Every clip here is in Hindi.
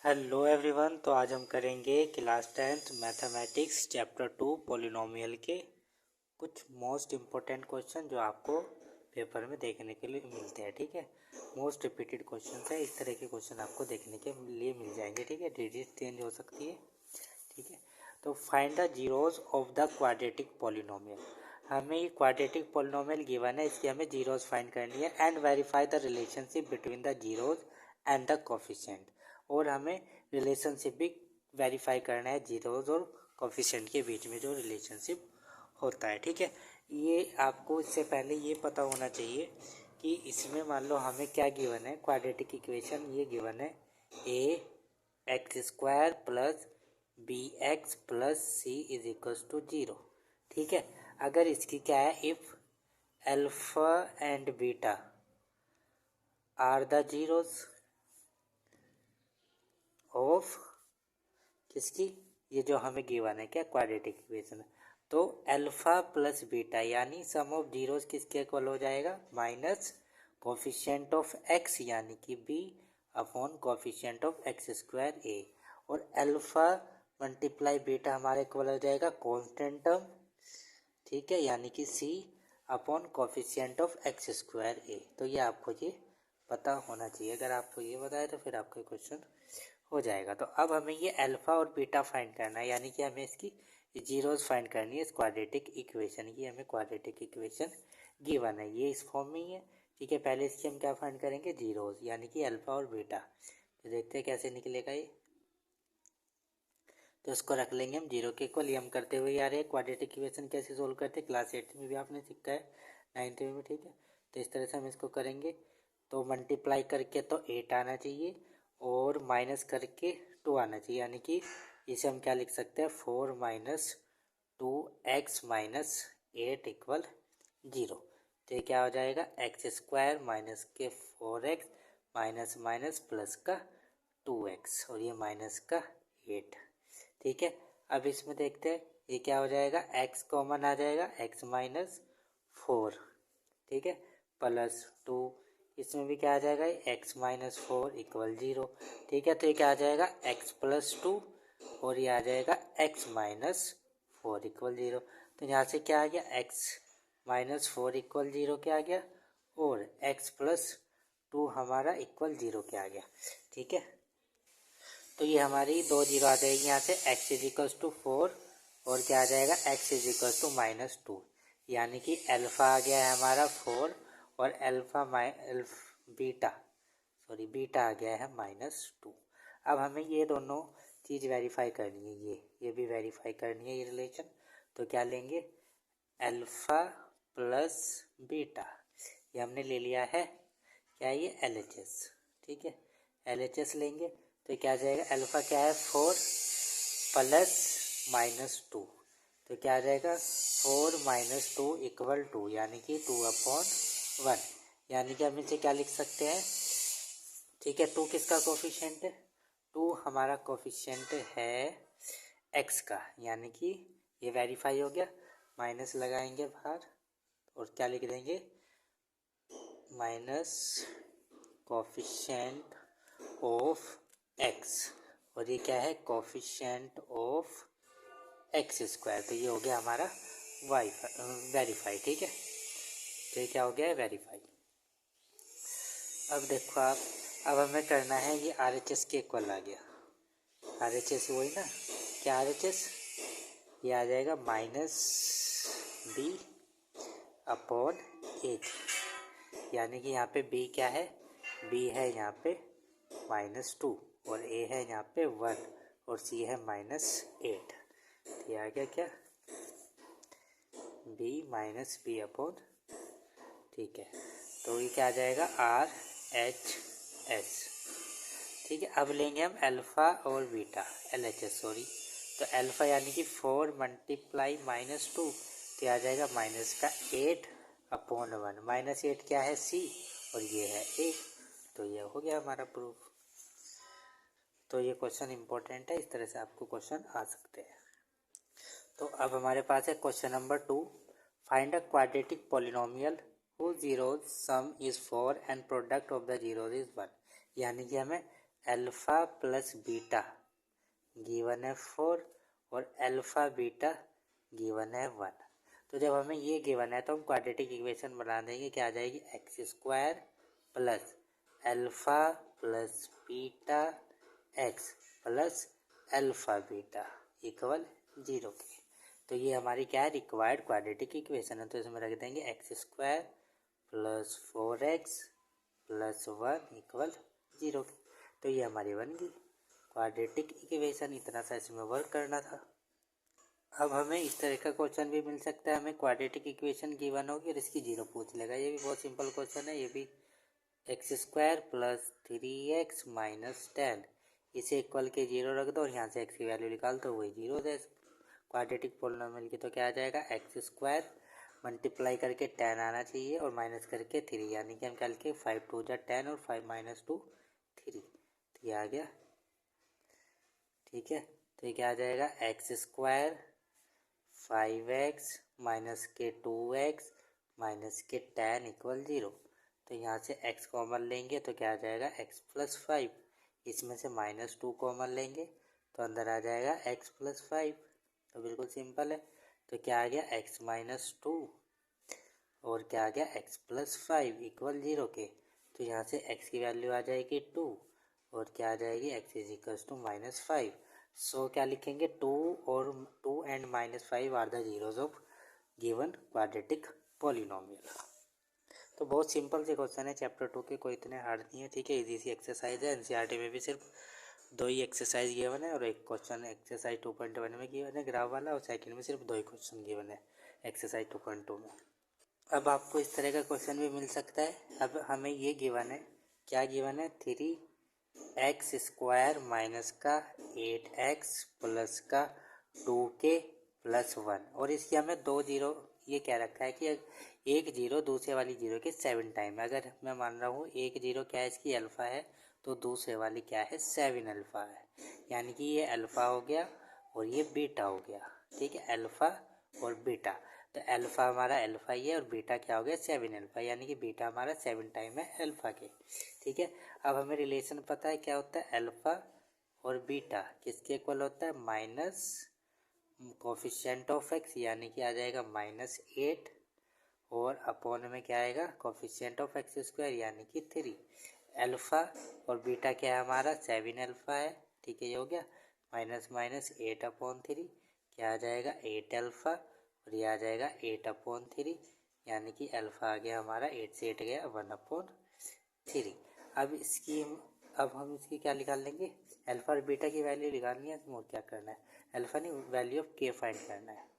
Hello everyone. तो आज हम करेंगे class 10th mathematics chapter 2 polynomial के कुछ मोस्ट इम्पोर्टेंट क्वेश्चन जो आपको पेपर में देखने के लिए मिलते हैं। ठीक है, मोस्ट रिपीटेड क्वेश्चन है, इस तरह के क्वेश्चन आपको देखने के लिए मिल जाएंगे। ठीक है, डिजिट चेंज हो सकती है। ठीक है, तो find the zeros of the quadratic polynomial. हमें ये क्वाड्रेटिक पॉलिनोमियल गिवन है, इसकी हमें जीरोज फाइंड करनी है। And verify the relationship between the zeros and the coefficient. और हमें रिलेशनशिप भी वेरीफाई करना है जीरोज और कोफिशिएंट के बीच में जो रिलेशनशिप होता है। ठीक है, ये आपको इससे पहले ये पता होना चाहिए कि इसमें मान लो हमें क्या गिवन है, क्वाड्रेटिक इक्वेशन ये गिवन है a x square plus b x plus c is equals to 0। ठीक है, अगर इसकी क्या है, if alpha and beta are the zeros of किसकी, ये जो हमें गिवन है क्या क्वाड्रेटिक इक्वेशन, तो अल्फा प्लस बीटा यानी सम ऑफ जीरोज किसके इक्वल हो जाएगा, माइनस कोफिशिएंट ऑफ एक्स यानी कि b upon coefficient of x square a. और अल्फा मल्टीप्लाई बीटा हमारे इक्वल हो जाएगा कांस्टेंट टर्म। ठीक है, यानी कि c upon coefficient of x square a. तो ये आपको ये पता होना चाहिए। अगर आपको ये बताए तो फिर आपका क्वेश्चन हो जाएगा। तो अब हमें ये अल्फ़ा और बीटा फाइंड करना है, यानी कि हमें इसकी जीरोज फाइंड करनी है इस क्वाड्रेटिक इक्वेशन की। हमें क्वाड्रेटिक इक्वेशन गिवन है, ये इस फॉर्म में ही है। ठीक है, पहले इसकी हम क्या फाइंड करेंगे, जीरोज यानी कि अल्फ़ा और बीटा। तो देखते हैं कैसे निकलेगा ये। तो इसको रख लेंगे हम जीरो के इक्वल। ये हम करते हुए यार ये क्वाड्रेटिक इक्वेशन कैसे सोल्व करते हैं, क्लास 8 में भी आपने सीखा है, 9th में भी। ठीक है, तो इस तरह से हम इसको करेंगे। तो मल्टीप्लाई करके तो 8 आना चाहिए और माइनस करके 2 आना चाहिए, यानी कि इसे हम क्या लिख सकते हैं, 4 माइनस 2x माइनस 8 इक्वल 0। तो ये क्या हो जाएगा, एक्स स्क्वायर माइनस के 4x माइनस माइनस प्लस का 2x और ये माइनस का 8। ठीक है, अब इसमें देखते हैं ये क्या हो जाएगा, x कॉमन आ जाएगा, x माइनस 4। ठीक है, प्लस 2, इसमें भी क्या आ जाएगा, x माइनस 4 इक्वल 0। ठीक है, तो ये क्या आ जाएगा, x प्लस 2 और ये आ जाएगा x माइनस 4 इक्वल 0। तो यहाँ से क्या आ गया, x माइनस 4 इक्वल 0 क्या आ गया, और x प्लस 2 हमारा इक्वल 0 क्या आ गया। ठीक है, तो ये हमारी 2 जीरो आ जाएगी यहाँ से, x इज इक्वल्स टू 4 और क्या आ जाएगा, x is equals to minus 2, यानी कि अल्फ़ा आ गया है हमारा 4 और बीटा आ गया है माइनस 2। अब हमें ये दोनों चीज़ वेरीफाई करनी है, ये भी वेरीफाई करनी है ये रिलेशन। तो क्या लेंगे, अल्फ़ा प्लस बीटा, ये हमने ले लिया है क्या, ये LHS। ठीक है, LHS लेंगे तो क्या आ जाएगा, अल्फ़ा क्या है 4 प्लस माइनस 2, तो क्या आ जाएगा 4 माइनस 2 इक्वल 2, यानी कि 2/1, यानी कि हम इसे क्या लिख सकते हैं। ठीक है, 2 किसका कोफिशिएंट है, 2 हमारा कोफिशिएंट है x का, यानी कि ये वेरीफाई हो गया। माइनस लगाएंगे बाहर और क्या लिख देंगे, माइनस कोफिशिएंट ऑफ x, और ये क्या है, कोफिशिएंट ऑफ एक्स स्क्वायर। तो ये हो गया हमारा वेरीफाई। ठीक है, तो ये क्या हो गया है, वेरीफाई। अब देखो आप, अब हमें करना है ये RHS के इक्वल आ गया, RHS वही ना, क्या RHS, ये आ जाएगा माइनस b अपॉन ए, यानी कि यहाँ पे b क्या है, b है यहाँ पे -2 और a है यहाँ पे 1 और c है -8। तो ये आ गया क्या, b माइनस बी अपॉन, ठीक है, तो ये क्या आ जाएगा, RHS। ठीक है, अब लेंगे हम अल्फ़ा और बीटा, LHS सॉरी। तो अल्फ़ा यानी कि 4 मल्टीप्लाई -2, तो आ जाएगा माइनस का 8 अपॉन 1, -8 क्या है, C और ये है A। तो ये हो गया हमारा प्रूफ। तो ये क्वेश्चन इंपॉर्टेंट है, इस तरह से आपको क्वेश्चन आ सकते हैं। तो अब हमारे पास है question number 2, find a quadratic polynomial whose zeros sum is 4 and product of the zeros is 1। यानी कि हमें अल्फ़ा प्लस बीटा गिवन है 4 और अल्फ़ा बीटा गिवन है 1। तो जब हमें ये गिवन है तो हम क्वाड्रेटिक इक्वेशन बना देंगे, क्या आ जाएगी x square plus alpha plus beta x plus alpha beta equal 0 के। तो ये हमारी क्या है रिक्वायर्ड क्वाड्रेटिक इक्वेशन है। तो इसमें रख देंगे x square plus 4x plus 1 equal 0 के। तो ये हमारी बन गई क्वाड्रेटिक इक्वेशन। इतना सा इसमें वर्क करना था। अब हमें इस तरह का क्वेश्चन भी मिल सकता है, हमें क्वाड्रेटिक इक्वेशन गिवन होगी और इसकी 0 पूछ लेगा। ये भी बहुत सिंपल क्वेश्चन है। ये भी x square plus 3x minus 10 इसे इक्वल के 0 रख दो और यहाँ से x की वैल्यू निकाल दो, वही 0 है क्वाड्रेटिक पोलिनोमियल की। तो क्या आ जाएगा एक्स स्क्वायर मल्टीप्लाई करके 10 आना चाहिए और माइनस करके 3, यानी कि हम कल के 5 2 जा 10 और 5 माइनस 2 3, तो ये आ गया। ठीक है, तो ये क्या आ जाएगा एक्स स्क्वायर 5x माइनस के 2x माइनस के 10 इक्वल 0। तो यहाँ से x कॉमन लेंगे तो क्या आ जाएगा x प्लस 5, इसमें से माइनस 2 कॉमन लेंगे तो अंदर आ जाएगा x प्लस 5। तो बिल्कुल सिंपल है। तो क्या आ गया x माइनस 2 और क्या आ गया x प्लस 5 इक्वल 0 के। तो यहाँ से x की वैल्यू आ जाएगी 2 और क्या आ जाएगी x is equals to minus 5। So क्या लिखेंगे 2 और 2 and minus 5 are the zeros of given quadratic polynomial. तो बहुत सिंपल से क्वेश्चन है चैप्टर 2 के, कोई इतने हार्ड नहीं है। ठीक है, इजी सी एक्सरसाइज है। एनसीईआरटी में भी सिर्फ 2 ही एक्सरसाइज गिवन है और एक क्वेश्चन एक्सरसाइज 2.1 में गिवन है ग्राफ वाला, और सेकंड में सिर्फ 2 ही क्वेश्चन गिवन है एक्सरसाइज 2.2 में। अब आपको इस तरह का क्वेश्चन भी मिल सकता है। अब हमें ये गिवन है, क्या गिवन है 3x स्क्वायर माइनस का 8x प्लस का 2k प्लस 1, और इसकी हमें 2 जीरो ये क्या रखा है कि एक जीरो दूसरे वाली जीरो के 7 टाइम। अगर मैं मान रहा हूँ एक जीरो क्या है इसकी अल्फ़ा है, तो दूसरे वाली क्या है 7 अल्फ़ा है, यानी कि ये अल्फ़ा हो गया और ये बीटा हो गया। ठीक है, अल्फ़ा और बीटा। तो अल्फ़ा हमारा अल्फ़ा ही है और बीटा क्या हो गया 7 अल्फ़ा, यानी कि बीटा हमारा 7 टाइम है अल्फ़ा के। ठीक है, अब हमें रिलेशन पता है क्या होता है अल्फ़ा और बीटा किसके इक्वल होता है माइनस कोफिशिएंट ऑफ एक्स, यानी कि आ जाएगा -8 और अपॉन में क्या आएगा कोफिशिएंट ऑफ एक्स स्क्वायर यानी कि 3। अल्फ़ा और बीटा क्या है हमारा 7 अल्फ़ा है। ठीक है, ये हो गया माइनस माइनस 8 अपॉन 3, क्या आ जाएगा 8 अल्फ़ा और ये आ जाएगा 8 अपॉन 3, यानी कि अल्फ़ा आ गया हमारा 8 से 8 गया 1 अपॉन 3। अब हम इसकी क्या निकाल लेंगे अल्फ़ा और बीटा की वैल्यू निकालनी है। इसमें और क्या करना है, अल्फ़ा नहीं वैल्यू ऑफ के फाइंड करना है।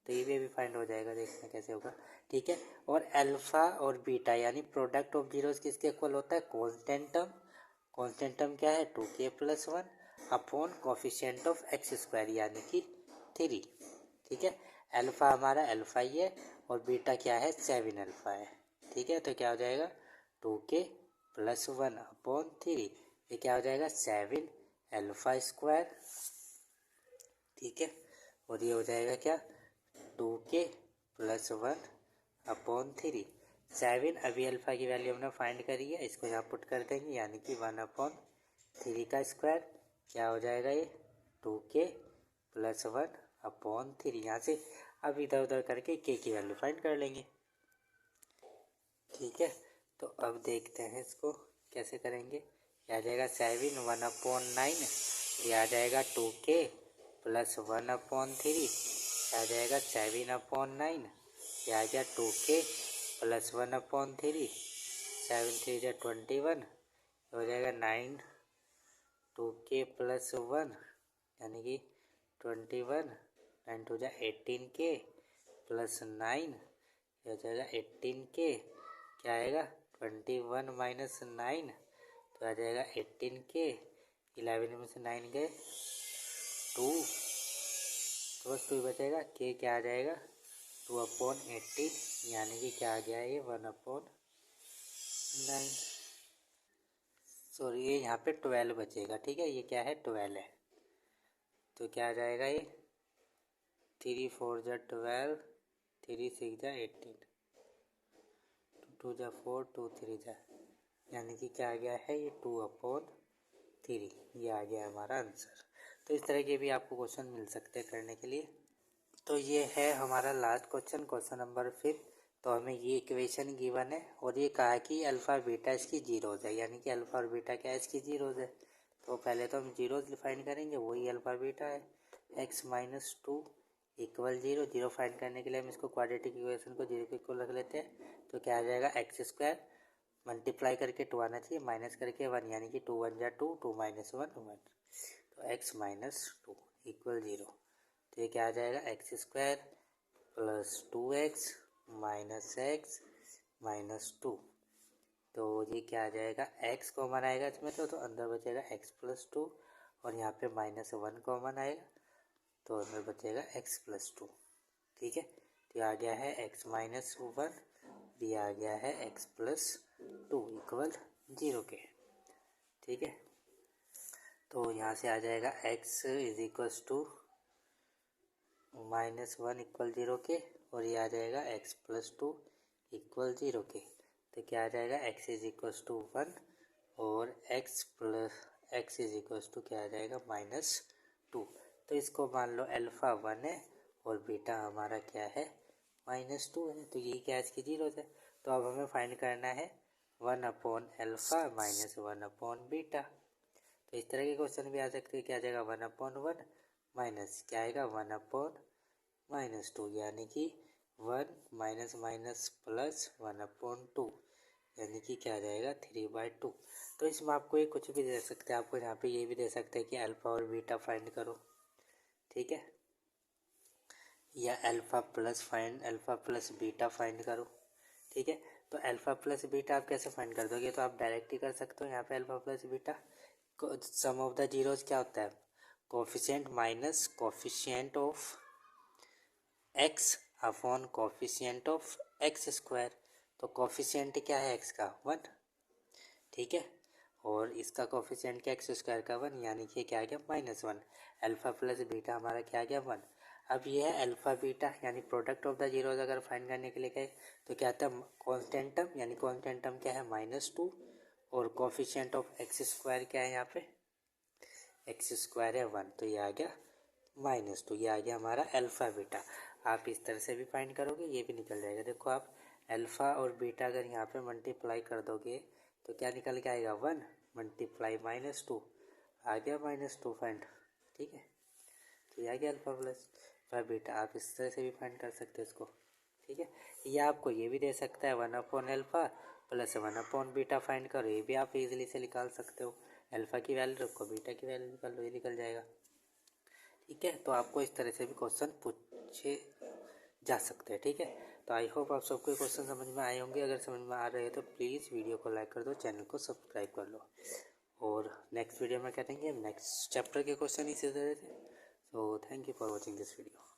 तो ये भी अभी फाइंड हो जाएगा, देखते हैं कैसे होगा। ठीक है, और अल्फ़ा और बीटा यानी प्रोडक्ट ऑफ जीरोस किसके इक्वल होता है कांस्टेंट टर्म। कांस्टेंट टर्म क्या है 2k plus 1 upon coefficient of x square यानी कि 3। ठीक है, अल्फ़ा हमारा अल्फ़ा ही है और बीटा क्या है 7 अल्फ़ा है। ठीक है, तो क्या हो जाएगा 2k प्लस 1 अपॉन 3, ये क्या हो जाएगा 7 अल्फ़ा स्क्वायर। ठीक है, और ये हो जाएगा क्या 2k प्लस 1 अपॉन 3। 7 अभी अल्फ़ा की वैल्यू हमने फाइंड करी है, इसको यहाँ पुट कर देंगे यानी कि 1 अपॉन 3 का स्क्वायर क्या हो जाएगा ये 2k प्लस 1 अपॉन 3। यहाँ से अब इधर उधर करके k की वैल्यू फाइंड कर लेंगे। ठीक है, तो अब देखते हैं इसको कैसे करेंगे। ये आ जाएगा 7 1 अपॉन 9, ये आ जाएगा 2k प्लस 1 अपॉन 3, आ जाएगा 7 अपॉन 9, ये आ गया 2k प्लस 1 अपॉन 3, 7 3 जा 21, हो जाएगा 9 2k प्लस 1 यानी कि 21, 9 2 जा 18k प्लस 9, ये हो जाएगा 18k, क्या आएगा 21 माइनस 9, तो आ जाएगा 18k, 11 में से 9 गए 2, तो बस 2 बचेगा, k क्या आ जाएगा 2 अपॉन 18, यानी कि क्या आ गया ये 1 अपॉन 9। सॉरी, ये यहाँ पे 12 बचेगा। ठीक है, ये क्या है 12 है, तो क्या आ जाएगा ये 3 4 जा 12, 3 6 जा 18, 2 जा 4 2 3 जा, यानी कि क्या आ गया है ये 2 अपॉन 3। ये आ गया हमारा आंसर। तो इस तरह के भी आपको क्वेश्चन मिल सकते हैं करने के लिए। तो ये है हमारा लास्ट क्वेश्चन, क्वेश्चन नंबर 5। तो हमें ये इक्वेशन गिवन है और ये कहा कि अल्फ़ा बीटा इसकी जीरोज है, यानी कि अल्फ़ा और बीटा क्या है, इसकी जीरोज है। तो पहले तो हम जीरोज डिफाइन करेंगे, वही अल्फ़ा बीटा है। x - 2 equal 0। जीरो फाइंड करने के लिए हम इसको क्वाड्रेटिक इक्वेशन को जीरो के इक्वल रख लेते हैं। तो क्या आ जाएगा, x² मल्टीप्लाई करके 2 आना चाहिए, माइनस करके 1, यानी कि 2 1 जा 2, 2 - 1 1। तो x - 2 इक्वल 0। तो ये क्या आ जाएगा, x² plus 2x minus x minus 2। तो ये क्या आ जाएगा, x कॉमन आएगा इसमें तो अंदर बचेगा x प्लस 2 और यहाँ पे -1 कॉमन आएगा तो अंदर बचेगा x प्लस 2। ठीक है, तो आ गया है x - 1, ये आ गया है x प्लस 2 इक्वल 0 के। ठीक है, तो यहाँ से आ जाएगा x is equals to -1 equal 0 के और ये आ जाएगा x प्लस 2 इक्वल 0 के। तो क्या आ जाएगा, x इज इक्वल्स टू 1 और x इज इक्वल्स टू क्या आ जाएगा, -2। तो इसको मान लो अल्फ़ा 1 है और बीटा हमारा क्या है, -2 है। तो ये क्या है, इसकी जीरो है। तो अब हमें फाइंड करना है 1/अल्फ़ा माइनस 1/बीटा। तो इस तरह के क्वेश्चन भी आ सकते हैं। क्या आ जाएगा, 1/1 माइनस क्या आएगा, 1/-2, यानी कि 1 माइनस प्लस 1/2, यानी कि क्या आ जाएगा, 3/2। तो इसमें आपको ये कुछ भी दे सकते हैं, आपको यहाँ पे ये भी दे सकते हैं कि अल्फ़ा और बीटा फाइंड करो। ठीक है, या अल्फ़ा प्लस बीटा फाइंड करो। ठीक है, तो अल्फ़ा प्लस बीटा आप कैसे फाइंड कर दोगे, तो आप डायरेक्ट ही कर सकते हो। यहाँ पे alpha plus beta some of the zeros क्या होता है, coefficient minus coefficient of x upon coefficient of x²। तो कोफिशिएंट क्या है x का, 1। ठीक है, और इसका कोफिशिएंट क्या x² का 1, यानी कि क्या आ गया, -1। अल्फ़ा प्लस बीटा हमारा क्या आ गया, 1। अब ये है अल्फ़ा बीटा, यानी प्रोडक्ट ऑफ द जीरोज अगर फाइंड करने के लिए कहे तो क्या आता है, कांस्टेंट टर्म, यानी कांस्टेंट टर्म क्या है, -2 और कोफिशिएंट ऑफ x² क्या है, यहाँ पे x² है 1। तो ये आ गया -2, ये आ गया हमारा अल्फ़ा बीटा। आप इस तरह से भी फाइंड करोगे, ये भी निकल जाएगा। देखो आप अल्फ़ा और बीटा अगर यहाँ पे मल्टीप्लाई कर दोगे तो क्या निकल के आएगा, 1 मल्टीप्लाई -2 आ गया -2 फाइंड। ठीक है, तो ये आ गया अल्फ़ा प्लस बीटा। आप इस तरह से भी फाइंड कर सकते हो इसको। ठीक है, या आपको ये भी दे सकता है 1/अल्फ़ा प्लस 1/बीटा फाइंड करो, ये भी आप इजीली से निकाल सकते हो। अल्फ़ा की वैल्यू रखो, बीटा की वैल्यू निकाल लो, ये निकल जाएगा। ठीक है, तो आपको इस तरह से भी क्वेश्चन पूछे जा सकते हैं। ठीक है, तो आई होप आप सबको क्वेश्चन समझ में आए होंगे। अगर समझ में आ रहे हैं तो प्लीज़ वीडियो को लाइक कर दो, चैनल को सब्सक्राइब कर लो और नेक्स्ट वीडियो में करेंगे नेक्स्ट चैप्टर के क्वेश्चन इसी तरह से। So thank you for watching this video.